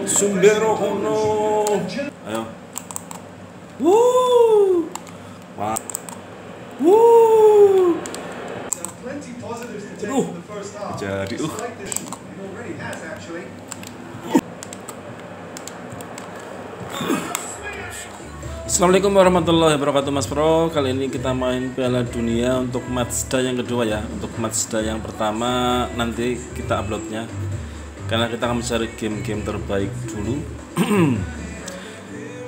Sombrero, oh no. Ayo. Woo. Wah. Woo. Jadi Assalamualaikum warahmatullahi wabarakatuh Mas Bro. Kali ini kita main Piala Dunia untuk matchday yang kedua ya. Untuk matchday yang pertama nanti kita uploadnya, karena kita akan mencari game-game terbaik dulu.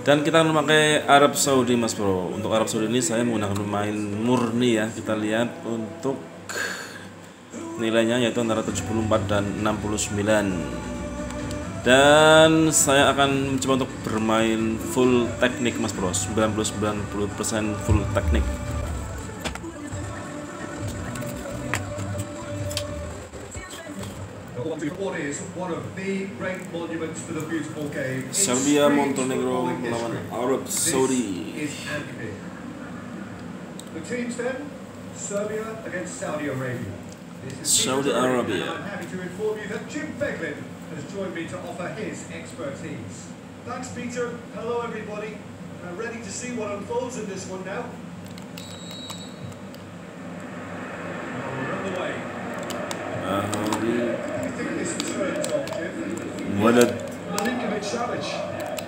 Dan kita akan memakai Arab Saudi Mas Bro. Untuk Arab Saudi ini saya menggunakan pemain murni ya. Kita lihat untuk nilainya yaitu antara 74 dan 69. Dan saya akan mencoba untuk bermain full teknik Mas Bro, 90% full teknik. Serbia Montenegro melawan Arab Saudi. Saudi Arabia. Has joined me to offer his expertise. Thanks, Peter. Hello, everybody. I'm ready to see what unfolds in this one now. We're on the way. What do you think this turns off, Jim?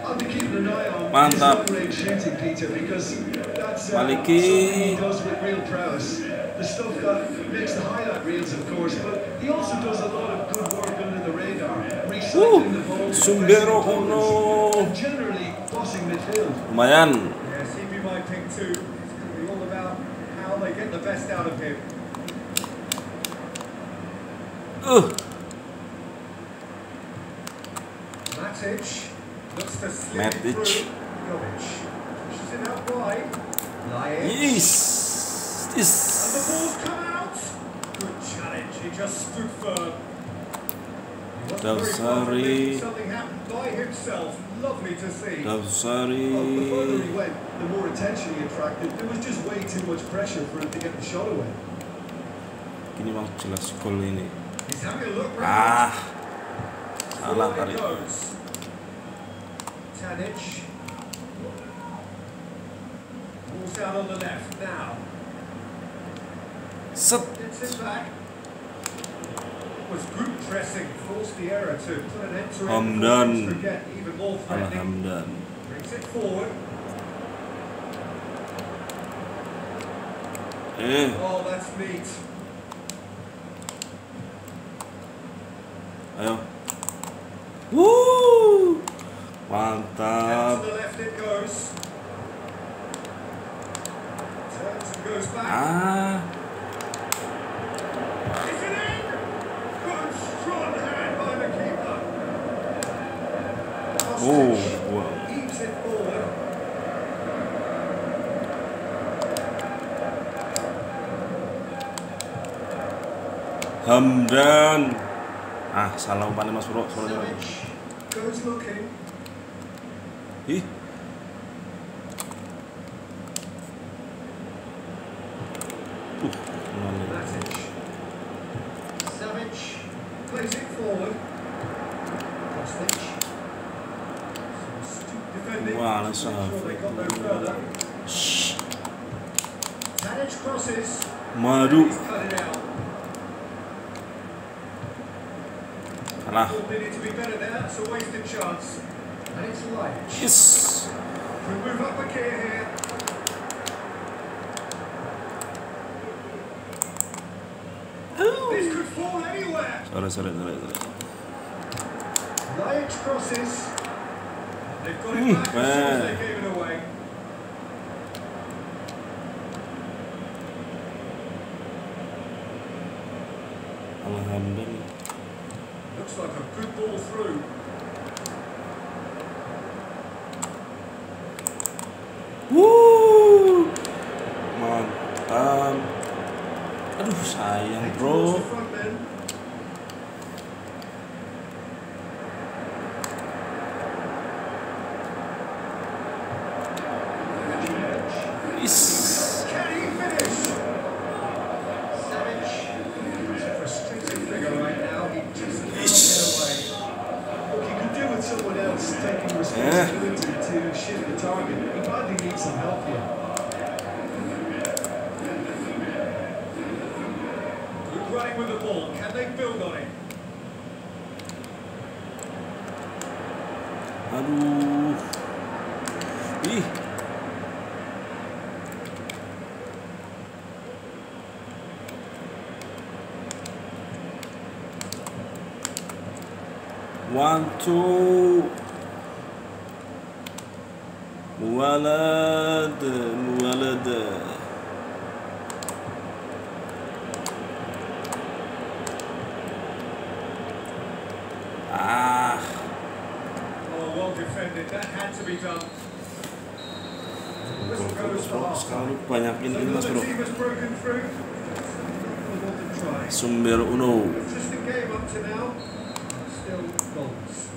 I'll be keeping an eye on his long-range shooting, Peter, because that's something he does with real prowess. The stuff that makes the highlight reels, of course, but he also does a lot of good work under the radar, recycling the ball, Sombrero, oh no. and generally bossing midfield. Lumayan. Yes, he'd be my pick too. It's going to be all about how they get the best out of him. Matic looks to slip through. Jovic pushes it out wide. Yes. And the ball's come out. Good challenge. He just stood firm. Dawsari. Something happened by himself. Lovely to see. Dawsari. Well, the further he went, the more attention he attracted. There was just way too much pressure for him to get the shot away. Ini mah jelas gol ini. He's having a look round. Salah tarik. Tadic. Ball's down on the left now. Set. Gets it back. Was group pressing, forced the error to put an end to it. Hamdan. Get even more threatening. Hamdan. Brings it forward. Oh, that's neat. Ayo. Woo! Mantap. To the left it goes. Turns and goes back. Is it in? Good strong hand by the keeper. Wow. Keeps it forward. Hamdan. Salah umpannya Mas Bro. Goes looking. Ih. Plays it forward. Wah, langsung. Tadic crosses. Madu. Kalah. To be better there. It's a wasted chance. And it's light. Yes. We move up a gear here. This could fall anywhere. Sorry. Light crosses. They've got it back as soon as they gave it away. Alhamdulillah. Looks like a good ball through. Woo! Mantap. Aduh, sayang bro. Is. Can he finish? Savage. It's a frustrating figure right now. He just can't get away. playing with the ball. Can they build on it? Aduh. Ih. One, two. Mualad. Ah. Oh, well defended. That had to be done. Whistle goes for half time. Sekarang banyakin ini mas bro. Team has broken through. They want to try. Sombrero uno. Just the game up to now. Still goals.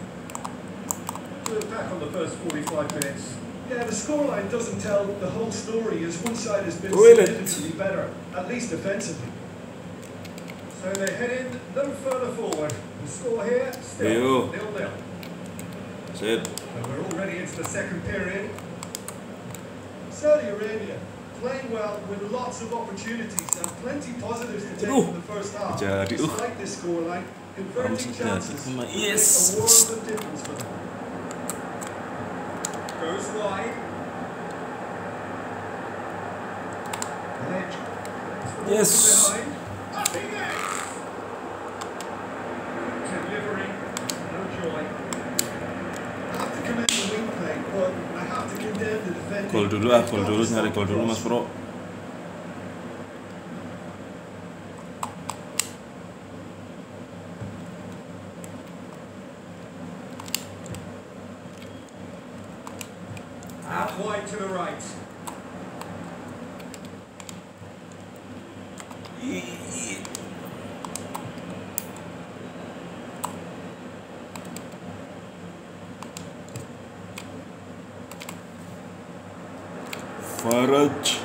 We're back on the first 45 minutes. Yeah, the scoreline doesn't tell the whole story as one side has been significantly better, at least defensively. So they head in no further forward. The score here still 0-0. Sit. And we're already into the second period. Saudi Arabia playing well with lots of opportunities and plenty positives to take from the first half. Despite this scoreline, converting chances make a world of difference for them. Goes wide. Yes. Delivering, no joy. I have to commend the wing play, but I have to condemn the defending. Gol dulu nyari gol dulu mas bro. Out wide to the right. Faraj.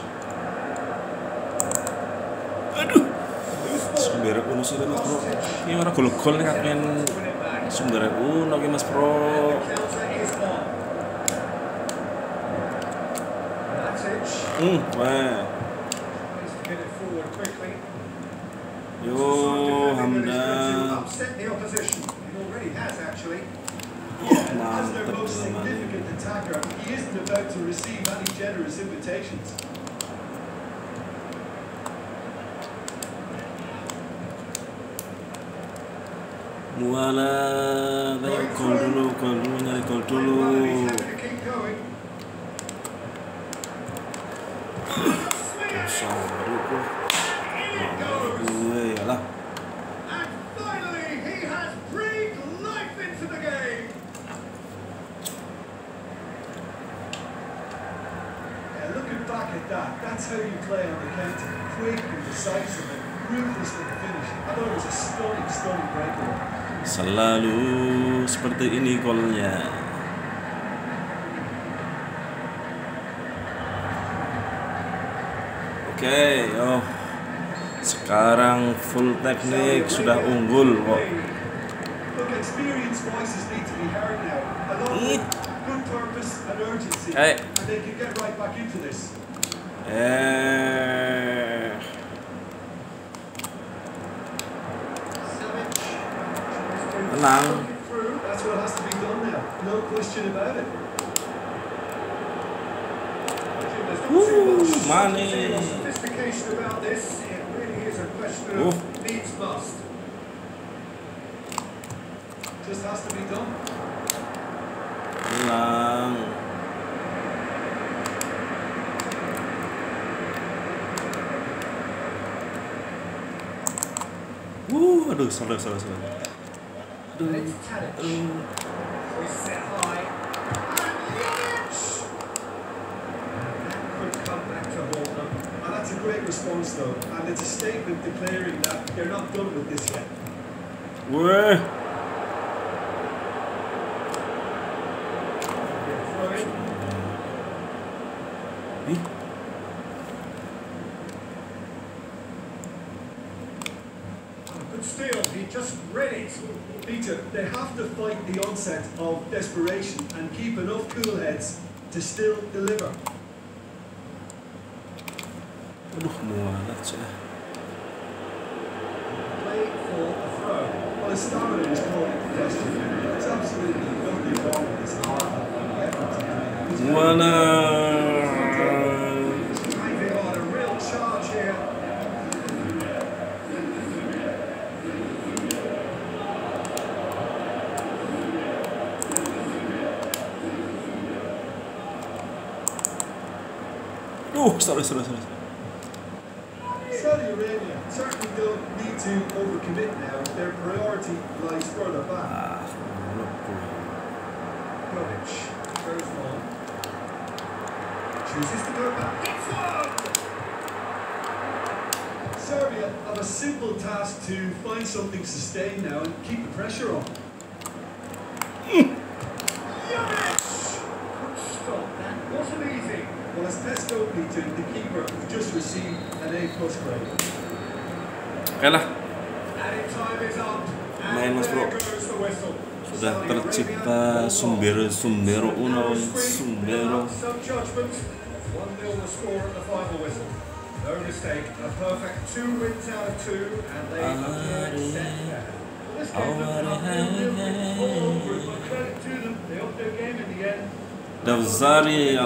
Aduh. Sombrero uno sih mas bro. Ini mana gol nih kakek Sombrero uno mas bro. Wah. Yo, Hamdan. As their most significant attacker, he isn't about to receive any generous invitations. Muala, gol dulu, nyari gol dulu. And finally, he has breathed life into the game. Looking back at that's how you play on the counter. Quick and decisive and ruthless to the finish. I thought it was a stunning breakaway. Selalu seperti ini golnya. Oke, sekarang full teknik sudah unggul kok. Look, experienced voices need to be heard now. Along with good purpose and urgency, and they can get right back into this. Tenang. That's what has to be done now. No question about it. Money. Sophistication about this. It really is a question of needs must. Just has to be done. Tenang. Aduh, salah. We set high. That's a great response though, and it's a statement declaring that they're not done with this yet. Where? Good steal, he just read it. Peter, they have to fight the onset of desperation and keep enough cool heads to still deliver. Aduh, mualat sih. the stamina was called into question. There's absolutely nothing wrong with this half and the effort to do it. Mana? Driving on a real charge here. Sorry. Saudi Arabia certainly don't need to overcommit now. Their priority lies further back. Jovic, very small. Chooses to go back. It's one! Serbia have a simple task to find something sustained now and keep the pressure on. Jovic! Stop, that wasn't easy. Well, as test opening to the keeper who just received an A+ grade. Kalah. Added time is up. Main Mas Bro. Sudah tercipta Sombrero uno Sombrero. Some judgment. 1-0 the score at the final whistle. No mistake. A perfect 2 wins out of 2, and they appear set there. This game looked up all over it, but credit to them. They upped their game in the end. Davzari.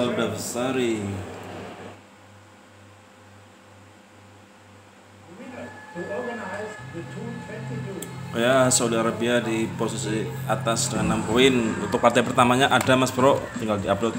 Ya, Saudi Arabia di posisi atas dengan 6 poin. Untuk partai pertamanya ada Mas Bro, tinggal diupload.